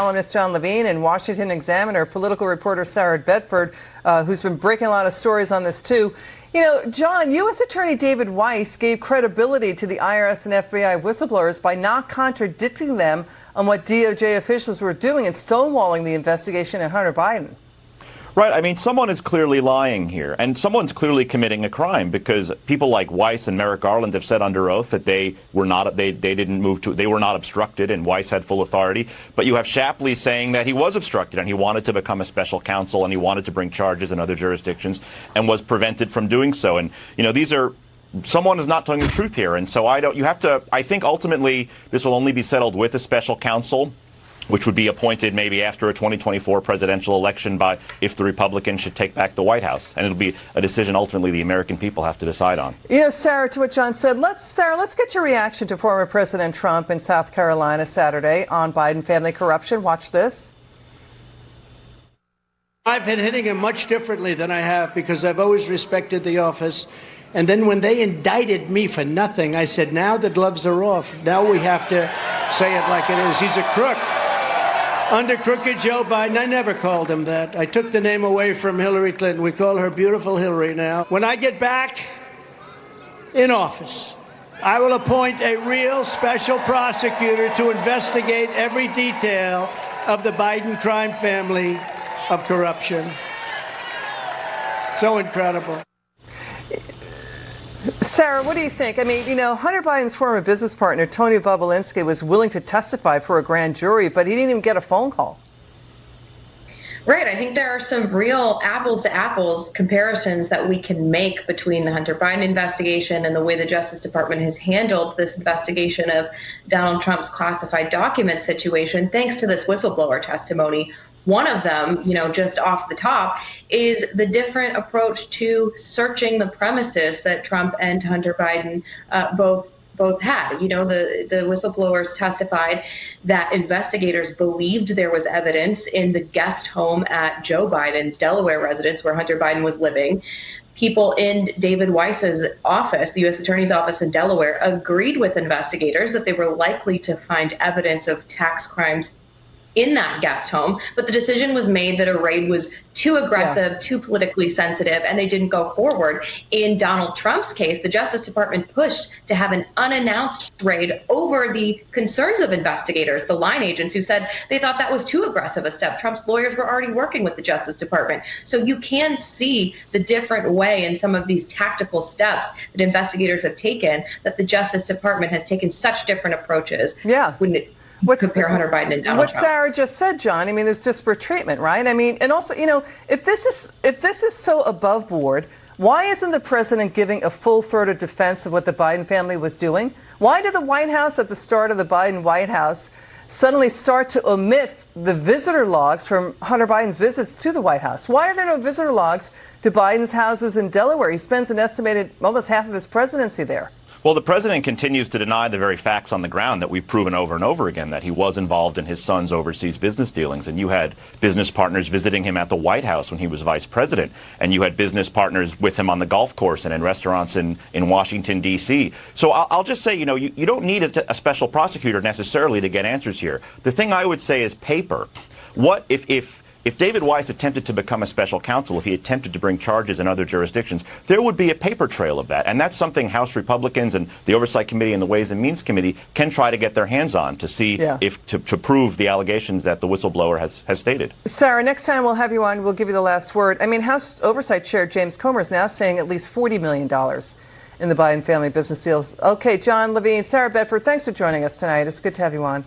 Columnist John Levine and Washington Examiner political reporter Sarah Bedford, who's been breaking a lot of stories on this too. You know, John, U.S. Attorney David Weiss gave credibility to the IRS and FBI whistleblowers by not contradicting them on what DOJ officials were doing and stonewalling the investigation at Hunter Biden. Right. I mean, someone is clearly lying here, and someone's clearly committing a crime, because people like Weiss and Merrick Garland have said under oath that they were not obstructed, and Weiss had full authority. But you have Shapley saying that he was obstructed and he wanted to become a special counsel and he wanted to bring charges in other jurisdictions and was prevented from doing so. And, you know, someone is not telling the truth here. And so I think ultimately this will only be settled with a special counsel, which would be appointed maybe after a 2024 presidential election if the Republicans should take back the White House. And it'll be a decision ultimately the American people have to decide on. You know, Sarah, to what John said, let's get your reaction to former President Trump in South Carolina Saturday on Biden family corruption. Watch this. I've been hitting him much differently than I have, because I've always respected the office. And then when they indicted me for nothing, I said, now the gloves are off. Now we have to say it like it is. He's a crook. Under crooked Joe Biden, I never called him that. I took the name away from Hillary Clinton. We call her Beautiful Hillary now. When I get back in office, I will appoint a real special prosecutor to investigate every detail of the Biden crime family of corruption. So incredible. Sarah, what do you think? I mean, you know, Hunter Biden's former business partner, Tony Bobulinski, was willing to testify for a grand jury, but he didn't even get a phone call. Right. I think there are some real apples to apples comparisons that we can make between the Hunter Biden investigation and the way the Justice Department has handled this investigation of Donald Trump's classified document situation, thanks to this whistleblower testimony. One of them, you know, just off the top, is the different approach to searching the premises that Trump and Hunter Biden both had. You know, the whistleblowers testified that investigators believed there was evidence in the guest home at Joe Biden's Delaware residence where Hunter Biden was living. People in David Weiss's office, the U.S. Attorney's office in Delaware, agreed with investigators that they were likely to find evidence of tax crimes in that guest home, but the decision was made that a raid was too aggressive, too politically sensitive, and they didn't go forward. In Donald Trump's case, the Justice Department pushed to have an unannounced raid over the concerns of investigators, the line agents who said they thought that was too aggressive a step. Trump's lawyers were already working with the Justice Department. So you can see the different way in some of these tactical steps that investigators have taken, that the Justice Department has taken such different approaches. Compare Hunter Biden and Donald Trump. What Sarah just said, John, I mean, there's disparate treatment, right? I mean, and also, you know, if this is so above board, why isn't the president giving a full-throated defense of what the Biden family was doing? Why did the White House, at the start of the Biden White House, suddenly start to omit the visitor logs from Hunter Biden's visits to the White House? Why are there no visitor logs to Biden's houses in Delaware? He spends an estimated almost half of his presidency there. Well, the president continues to deny the very facts on the ground that we've proven over and over again, that he was involved in his son's overseas business dealings. And you had business partners visiting him at the White House when he was vice president. And you had business partners with him on the golf course and in restaurants in Washington, D.C. So I'll just say, you know, you don't need a special prosecutor necessarily to get answers here. The thing I would say is paper. What if David Weiss attempted to become a special counsel, if he attempted to bring charges in other jurisdictions, there would be a paper trail of that. And that's something House Republicans and the Oversight Committee and the Ways and Means Committee can try to get their hands on to see to prove the allegations that the whistleblower has stated. Sarah, next time we'll have you on, we'll give you the last word. I mean, House Oversight Chair James Comer is now saying at least $40 million in the Biden family business deals. Okay, John Levine, Sarah Bedford, thanks for joining us tonight. It's good to have you on.